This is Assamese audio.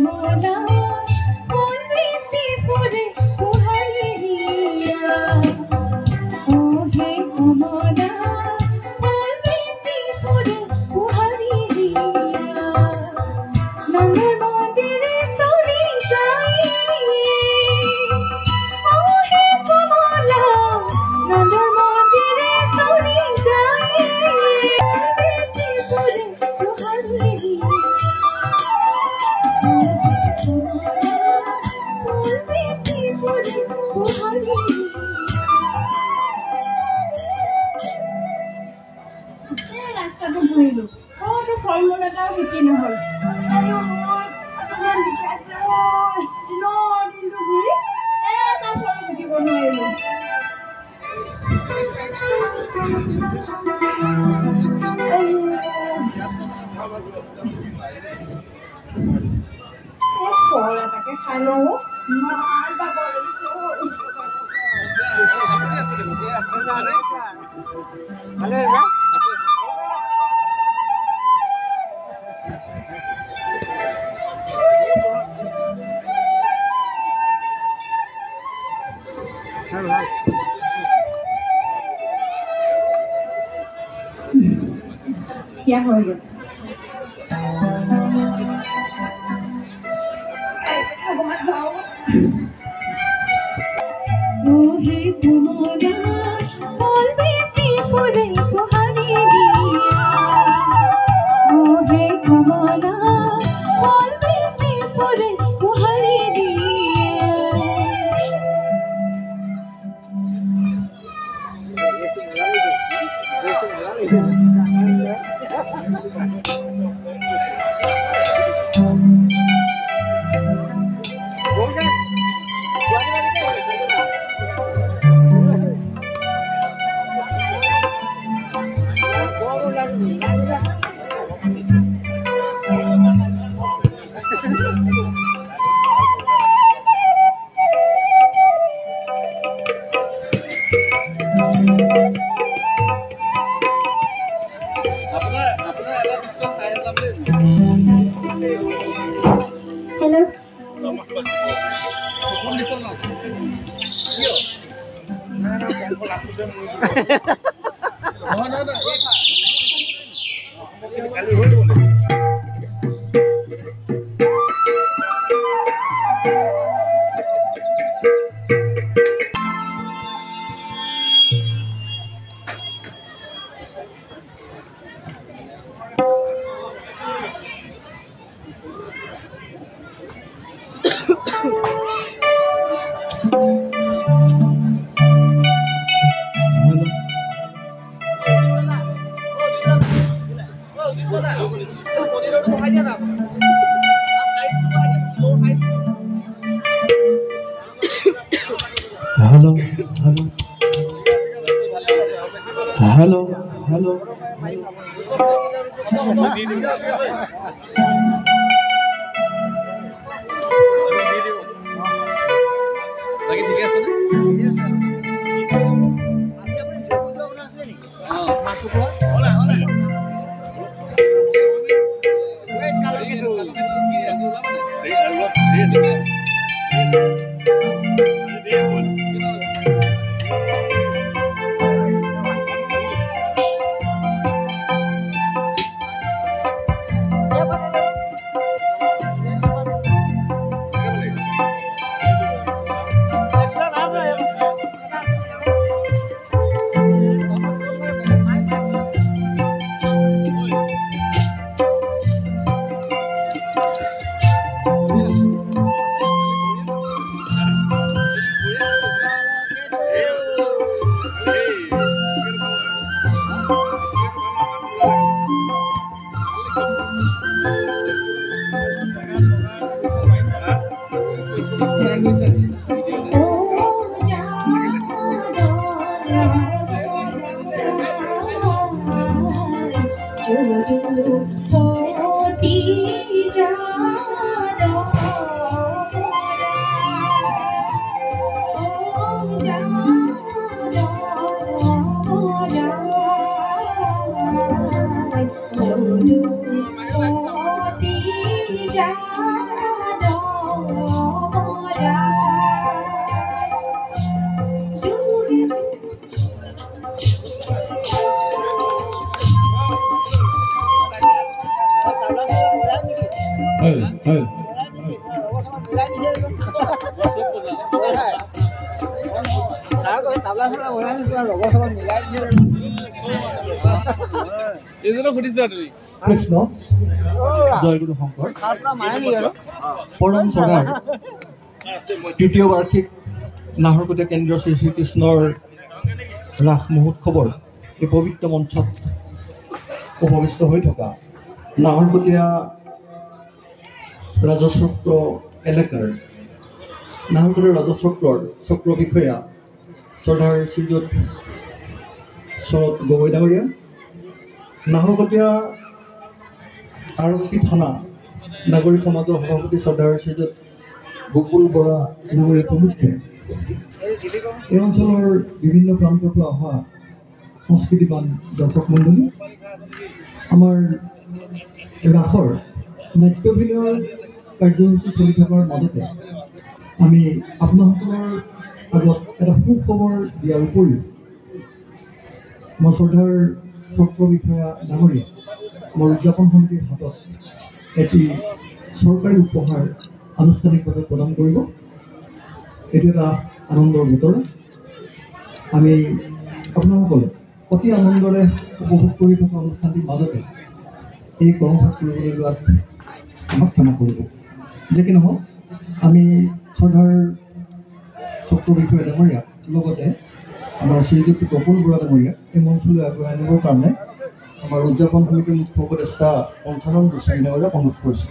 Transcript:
কমলা কোন বেশি পরে কুহারিয়া ও হে কমলা কোন বেশি পরে কুহারিয়া নন্দর মন্দিরে চলি যাই ও হে কমলা নন্দর মন্দিরে চলি যাই বেশি পরে কুহারিয়া ৰাস্তাটো ঘূৰিলো কতো ফল মূল এটাও বিক্ৰী নহ'ল দিনটো ঘূৰি এটা ফল বিকিব নোৱাৰিলো ফল এটাকে খাই লওঁ ইমান ভাগৰ লাগিছে क्या हो गया ओ हे कमला फल बेसी परे कुहारिया ओ हे कमला फल बेसी परे कुहारिया हेलो हेलो हेलो हेलो বাকি ঠিক আছে না এইজনক সুধিছো তুমি কৃষ্ণ জয়গুৰু শংকৰ পৰম চৰ্দাৰ তৃতীয় বাৰ্ষিক নাহৰকটীয়া কেন্দ্ৰীয় শ্ৰী শ্ৰীকৃষ্ণৰ ৰাস মহোৎসৱৰ এই পবিত্ৰ মঞ্চত উপবিষ্ট হৈ থকা নাহৰকটীয়া ৰাজচক্ৰ এলেকাৰ নাহৰকটীয়া ৰাজচক্ৰৰ চক্ৰ বিষয়া চৰ্দাৰ শ্ৰীযুত শৰৎ গগৈ ডাঙৰীয়া, নাহৰকটীয়া আৰক্ষী থানা নাগৰিক সমাজৰ সভাপতি চৰ্দাৰ শ্ৰীযুত গকুল বৰা ডাঙৰীয়া প্ৰমুখ্যে এই অঞ্চলৰ বিভিন্ন প্ৰান্তৰ পৰা অহা সংস্কৃতিবান দৰ্শক মণ্ডলী, আমাৰ ৰাসৰ নাট্যভিনয়ৰ কাৰ্যসূচী চলি থকাৰ মাজতে আমি আপোনালোকৰ আগত এটা সুখবৰ দিয়াৰ উপৰিও মই শ্ৰদ্ধাৰ চক্ৰ বিষয়া ডাঙৰীয়া মোৰ উদযাপন সমিতিৰ হাতত এটি চৰকাৰী উপহাৰ আনুষ্ঠানিকভাৱে প্ৰদান কৰিব। এইটো এটা আনন্দৰ বতৰা। আমি আপোনালোকলে অতি আনন্দৰে উপভোগ কৰি থকা অনুষ্ঠানটিৰ মাজতে এই কৰ্মভাগ কৰিবলৈ লোৱাত আমাক ক্ষমা কৰিব। যে কি নহওক, আমি শ্ৰদ্ধাৰ চক্ৰ বিষয়া ডাঙৰীয়াক লগতে আমাৰ শ্ৰীযুক্ত গকুল বৰা ডাঙৰীয়াক এই মঞ্চলৈ আগুৱাই আনিবৰ কাৰণে আমাৰ উদযাপন সমিতিৰ মুখ্য উপদেষ্টা পঞ্চানন গোস্বামী ডাঙৰীয়াক অনুৰোধ কৰিছোঁ।